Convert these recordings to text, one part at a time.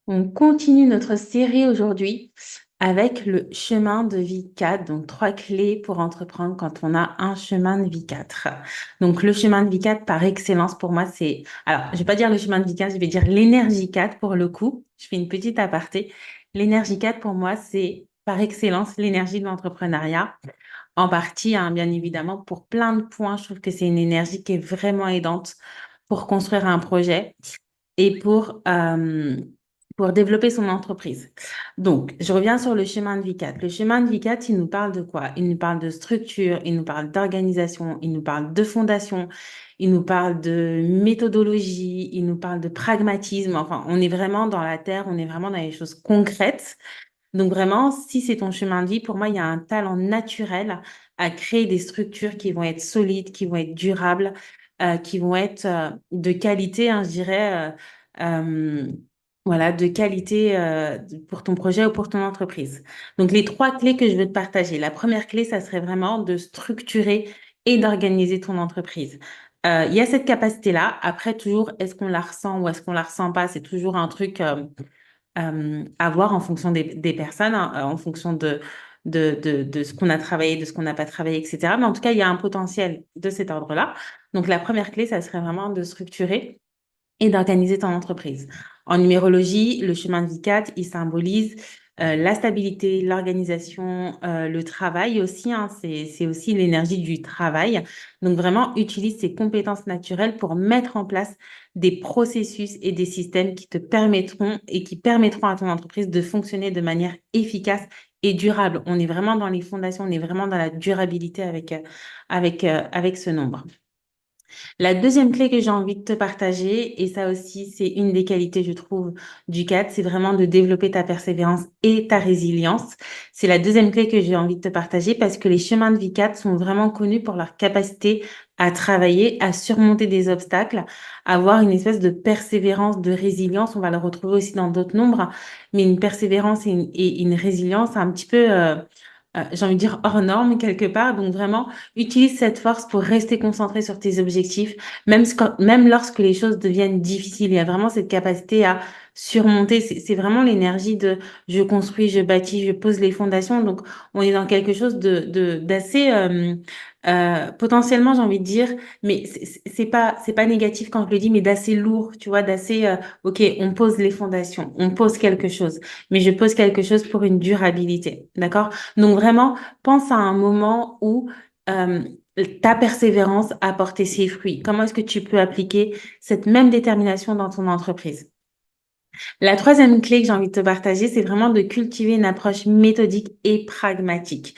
On continue notre série aujourd'hui avec le chemin de vie 4, donc 3 clés pour entreprendre quand on a un chemin de vie 4. Donc le chemin de vie 4 par excellence pour moi c'est, alors je vais pas dire le chemin de vie 4, je vais dire l'énergie 4 pour le coup. Je fais une petite aparté. L'énergie 4 pour moi c'est par excellence l'énergie de l'entrepreneuriat. En partie, hein, bien évidemment, pour plein de points, je trouve que c'est une énergie qui est vraiment aidante pour construire un projet et pour développer son entreprise. Donc, je reviens sur le chemin de vie 4. Le chemin de vie 4, il nous parle de quoi? Il nous parle de structure, il nous parle d'organisation, il nous parle de fondation, il nous parle de méthodologie, il nous parle de pragmatisme. Enfin, on est vraiment dans la terre, on est vraiment dans les choses concrètes. Donc vraiment, si c'est ton chemin de vie, pour moi, il y a un talent naturel à créer des structures qui vont être solides, qui vont être durables, qui vont être de qualité, hein, je dirais, voilà, de qualité pour ton projet ou pour ton entreprise. Donc les 3 clés que je veux te partager. La première clé, ça serait vraiment de structurer et d'organiser ton entreprise. Il y a cette capacité-là. Après, toujours, est-ce qu'on la ressent ou est-ce qu'on la ressent pas? C'est toujours un truc à voir en fonction des personnes, hein, en fonction de ce qu'on a travaillé, de ce qu'on n'a pas travaillé, etc. Mais en tout cas, il y a un potentiel de cet ordre-là. Donc, la première clé, ça serait vraiment de structurer et d'organiser ton entreprise. En numérologie, le chemin de vie 4, il symbolise la stabilité, l'organisation, le travail aussi, hein, c'est aussi l'énergie du travail. Donc vraiment, utilise ces compétences naturelles pour mettre en place des processus et des systèmes qui te permettront et qui permettront à ton entreprise de fonctionner de manière efficace et durable. On est vraiment dans les fondations, on est vraiment dans la durabilité avec ce nombre. La deuxième clé que j'ai envie de te partager, et ça aussi, c'est une des qualités, je trouve, du 4, c'est vraiment de développer ta persévérance et ta résilience. C'est la deuxième clé que j'ai envie de te partager parce que les chemins de vie 4 sont vraiment connus pour leur capacité à travailler, à surmonter des obstacles, à avoir une espèce de persévérance, de résilience. On va le retrouver aussi dans d'autres nombres, mais une persévérance et une résilience un petit peu, j'ai envie de dire hors norme quelque part. Donc vraiment, utilise cette force pour rester concentré sur tes objectifs, même lorsque les choses deviennent difficiles. Il y a vraiment cette capacité à surmonter. C'est vraiment l'énergie de je construis, je bâtis, je pose les fondations. Donc on est dans quelque chose d'assez potentiellement, j'ai envie de dire, mais c'est pas négatif quand je le dis, mais d'assez lourd, tu vois, d'assez ok, on pose les fondations, on pose quelque chose, mais je pose quelque chose pour une durabilité, d'accord? Donc vraiment, pense à un moment où euh, ta persévérance a porté ses fruits. Comment est-ce que tu peux appliquer cette même détermination dans ton entreprise? La troisième clé que j'ai envie de te partager, c'est vraiment de cultiver une approche méthodique et pragmatique.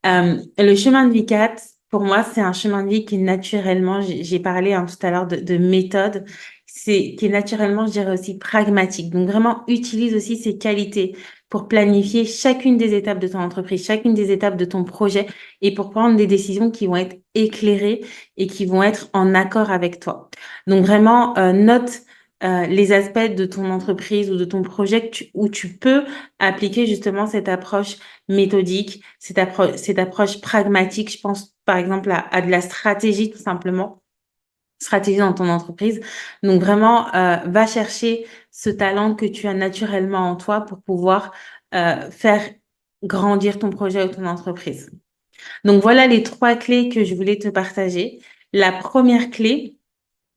Le chemin de vie 4, pour moi, c'est un chemin de vie qui naturellement, j'ai parlé hein, tout à l'heure de méthode, qui est naturellement, je dirais aussi pragmatique. Donc vraiment, utilise aussi ces qualités pour planifier chacune des étapes de ton entreprise, chacune des étapes de ton projet et pour prendre des décisions qui vont être éclairées et qui vont être en accord avec toi. Donc vraiment, note les aspects de ton entreprise ou de ton projet où tu peux appliquer justement cette approche méthodique, cette approche pragmatique. Je pense par exemple à de la stratégie tout simplement, stratégie dans ton entreprise. Donc vraiment, va chercher ce talent que tu as naturellement en toi pour pouvoir faire grandir ton projet ou ton entreprise. Donc voilà les 3 clés que je voulais te partager. La première clé,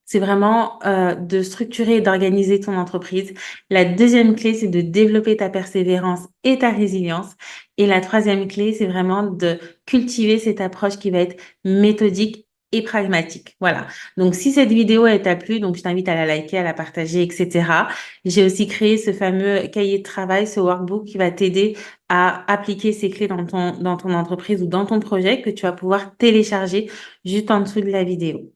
c'est vraiment de structurer et d'organiser ton entreprise. La deuxième clé, c'est de développer ta persévérance et ta résilience. Et la troisième clé, c'est vraiment de cultiver cette approche qui va être méthodique et pragmatique. Voilà. Donc, si cette vidéo, elle t'a plu, donc je t'invite à la liker, à la partager, etc. J'ai aussi créé ce fameux cahier de travail, ce workbook qui va t'aider à appliquer ces clés dans ton entreprise ou dans ton projet que tu vas pouvoir télécharger juste en dessous de la vidéo.